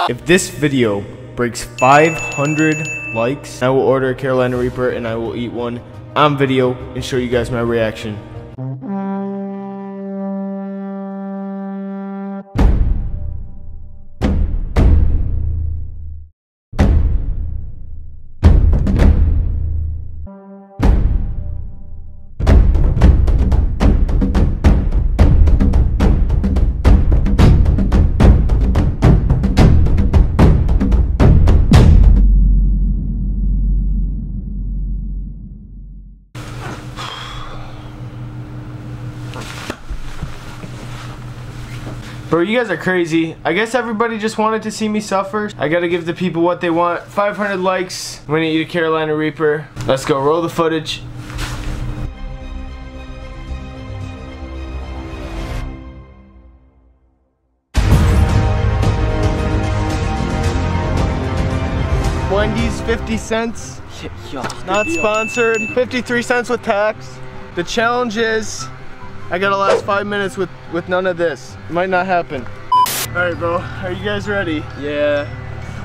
If this video breaks 500 likes, I will order a Carolina Reaper and I will eat one on video and show you guys my reaction. Bro, you guys are crazy. I guess everybody just wanted to see me suffer. I gotta give the people what they want. 500 likes. I'm gonna eat a Carolina Reaper. Let's go, roll the footage. Wendy's 50 cents. Not sponsored. 53 cents with tax. The challenge is I gotta last 5 minutes with none of this. It might not happen. Alright, bro. Are you guys ready? Yeah.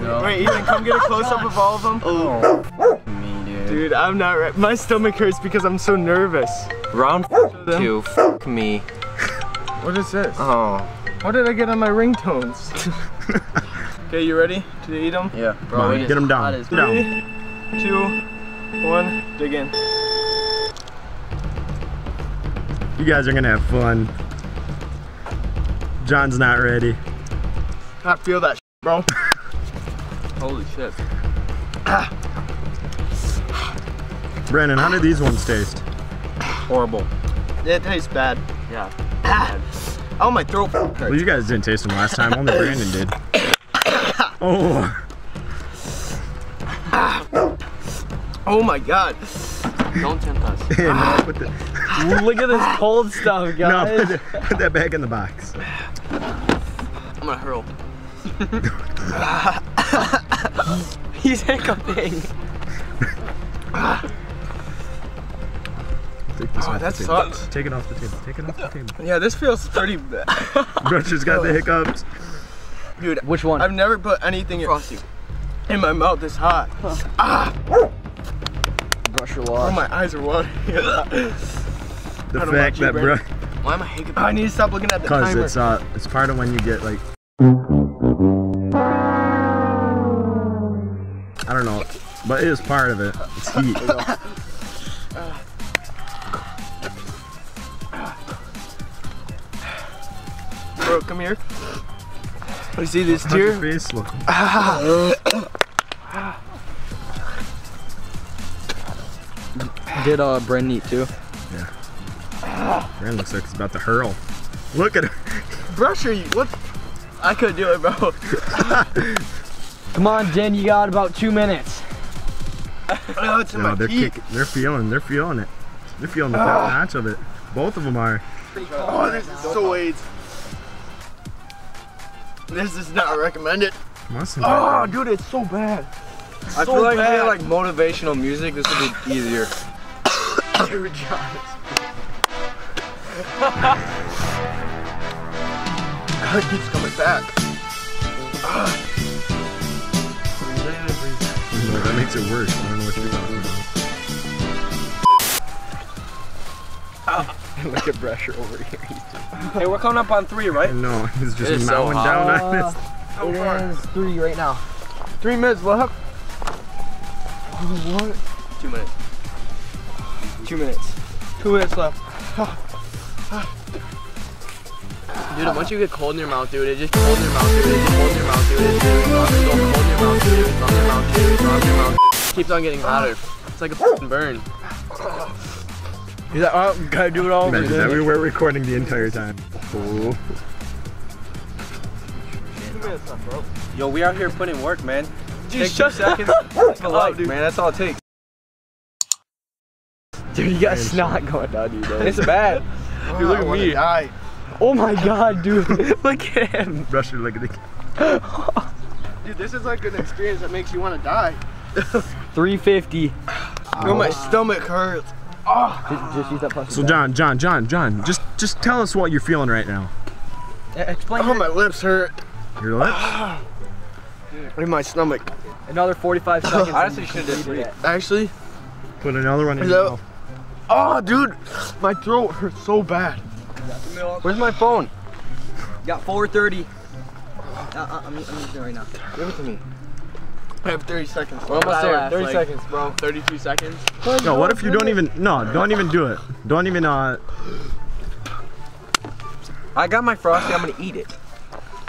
No. Wait, Ethan, come get a close-up of all of them. Oh. Me, dude. Dude, I'm not ready. My stomach hurts because I'm so nervous. Round 2. Fuck me. What is this? Oh. What did I get on my ringtones? Okay, you ready to eat them? Yeah. Bro, get them down. 3, 2, 1, dig in. You guys are gonna have fun. John's not ready. I feel that bro. Holy shit. Brandon, how do these ones taste? Horrible. It tastes bad. Yeah. Oh, my throat hurts. Well, you guys didn't taste them last time. Only Brandon did. Oh. Oh my god. Don't tempt us. Yeah, no, put the, Look at this cold stuff, guys. no, put that back in the box. I'm gonna hurl. He's hiccuping. Take this off That the table. sucks. Take it off the table. Take it off the table. Yeah, this feels pretty bad. Brusher's got the hiccups. Dude, Which one? I've never put anything in my mouth this hot. Brush your Oh, wash. my eyes are watering. The don't fact want you, that Brandon. Why am I hiccuping? I need to stop looking at the timer. Cause it's part of when you get like, I don't know, but it is part of it. It's heat. Bro, come here. You see this How's your tear? face look? Did Brandon eat too? Yeah. Brandon looks like he's about to hurl. Look at her. Brusher, what? I couldn't do it, bro. Come on, Jen, you got about 2 minutes. Oh, it's in my teeth. They're feeling it. They're feeling the top notch of it. Both of them are. Oh, this is so AIDS. This is not recommended. Oh, dude, it's so bad. I feel like if we had like motivational music, this would be easier. Dude, John. God, it keeps coming back. No, that makes it worse. I don't know what you're talking about. Look at Brusher over here. Hey, we're coming up on 3, right? No, he's just It is so mowing hot. down on this. How far? It is 3 right now. 3 minutes left. What? 2 minutes. 2 minutes. 2 minutes left. Dude, once you get cold in your mouth, dude, it just cold in your mouth, dude, it just cold in your mouth, dude, it's so cold in your mouth, dude, it's on your mouth, dude, it's on your mouth. Keeps on getting hotter. It's like a f***ing burn. He's like, oh, gotta do it all over Imagine that we again. were recording the entire time. Oh. 2 minutes left, bro. Yo, we out here putting work, man. Dude, Take 2 seconds. a light, dude. Man, that's all it takes. Dude, you got snot going down you, bro. It's bad. Dude, look at me. Die. Oh my god, dude. Look at him. Brusher, look at the. Dude, this is like an experience that makes you want to die. 350. Oh, my stomach hurts. Oh. Just use that plastic. So John, just tell us what you're feeling right now. Explain. Oh, my lips hurt. Your lips? in my stomach. Another 45 seconds. Honestly, should have did it. Actually, Put another one in your mouth. oh, dude, my throat hurts so bad. Where's my phone? Got 4:30. I'm using it right now. Give it to me. I have 30 seconds. We're almost there. 30 seconds, bro. 32 seconds. No, what if you don't even, don't even do it. Don't even, I got my Frosty, I'm gonna eat it.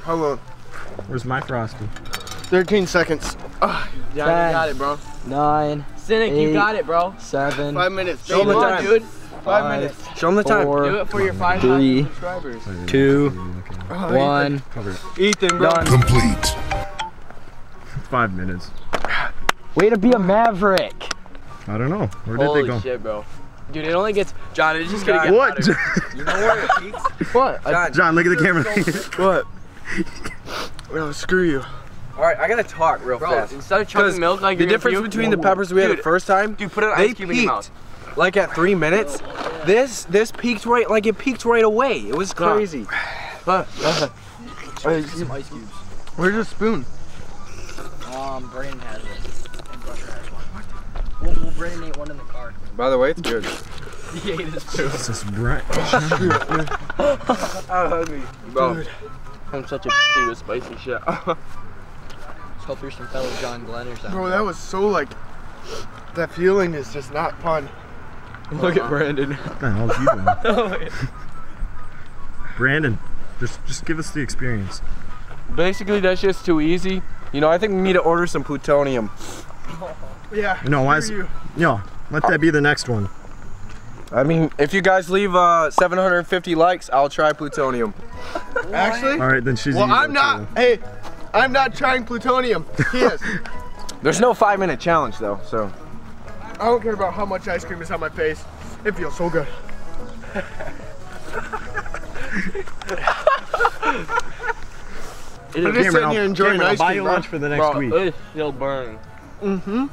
Hold on. Where's my Frosty? 13 seconds. Yeah, you got it, bro. 9, Cynic, you got it, bro. 7, 5 minutes. Show them the time, dude. 5 minutes. Show them the time. 4, Do it for your 5,000 3, subscribers. 2, Oh, 1. Cover it. Ethan, bro. Done. Complete. 5 minutes. Way to be a maverick. I don't know. Where did Holy they go? shit, bro. Dude, it only gets, John, it's just gonna get What? hotter. You know where it peaks? What? John, look at the camera. What? Well, screw you. Alright, I gotta talk real fast. Instead of chugging milk like the you're difference gonna puke, between the peppers we had the first time, dude, put an they ice cube in your mouth. peaked like at 3 minutes. This peaked right, like it peaked right away. It was crazy. Some ice cubes. Where's the spoon? Brandon has it. And Brusher has one. We'll Brandon ate one in the car. By the way, it's good. He ate his food. This is bright. I'm hungry. Bro. Dude. I'm such a p*** with spicy shit. Let's hope you're some fellow John Glenn or something. Bro, that was so like, that feeling is just not fun. Look at Brandon. What the hell is you doing? Brandon, just give us the experience. Basically, that's just too easy. You know, I think we need to order some plutonium. Yeah. No, why is, screw you. no, let that be the next one. I mean, if you guys leave 750 likes, I'll try plutonium. Actually? All right, then she's. Well, I'm not. Hey, I'm not trying plutonium. He is. There's no 5-minute challenge though, so. I don't care about how much ice cream is on my face. It feels so good. I'm just sitting here enjoying ice I'll buy cream, you bro. lunch for the next Bro, week. it's still burning. Mm-hmm.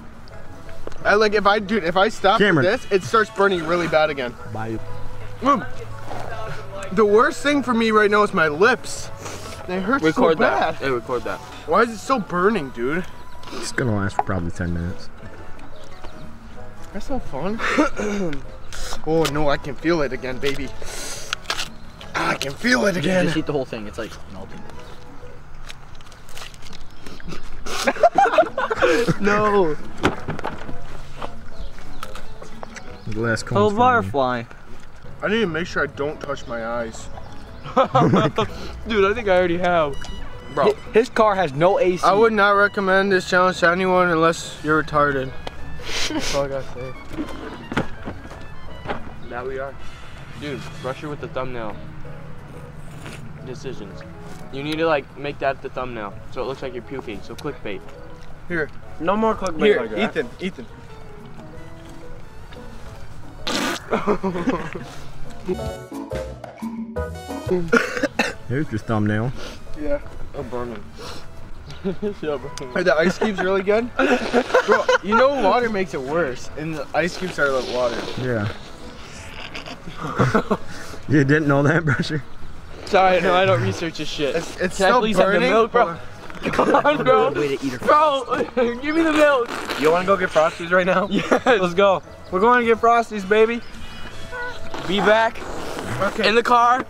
I like if I stop with Cameron. this, it starts burning really bad again. Buy you. The worst thing for me right now is my lips. They hurt Record so bad. that. Hey, record that. Why is it still burning, dude? It's gonna last for probably 10 minutes. That's so fun. Oh no, I can feel it again, baby. I can feel it again. Just eat the whole thing. It's like melting. No. The last Oh, cone's for me. butterfly. I need to make sure I don't touch my eyes. Dude, I think I already have. Bro, his car has no AC. I would not recommend this challenge to anyone unless you're retarded. That's all I gotta say. That we are. Dude, brush it with the thumbnail. Decisions. You need to like make that the thumbnail so it looks like you're puking. So clickbait. Here. No more clickbait Here, like that. Ethan. Here's your thumbnail. Yeah. Oh, burning. Are the ice cubes really good? Bro, you know water makes it worse, and the ice cubes are like water. Yeah. You didn't know that, Brusher? Sorry, no, I don't research this shit. It's Can I still please burning. have the milk, bro? Come on, bro. Way to eat her. Bro, give me the milk. You wanna go get Frosties right now? Yes. Let's go. We're going to get Frosties, baby. Be back Okay. in the car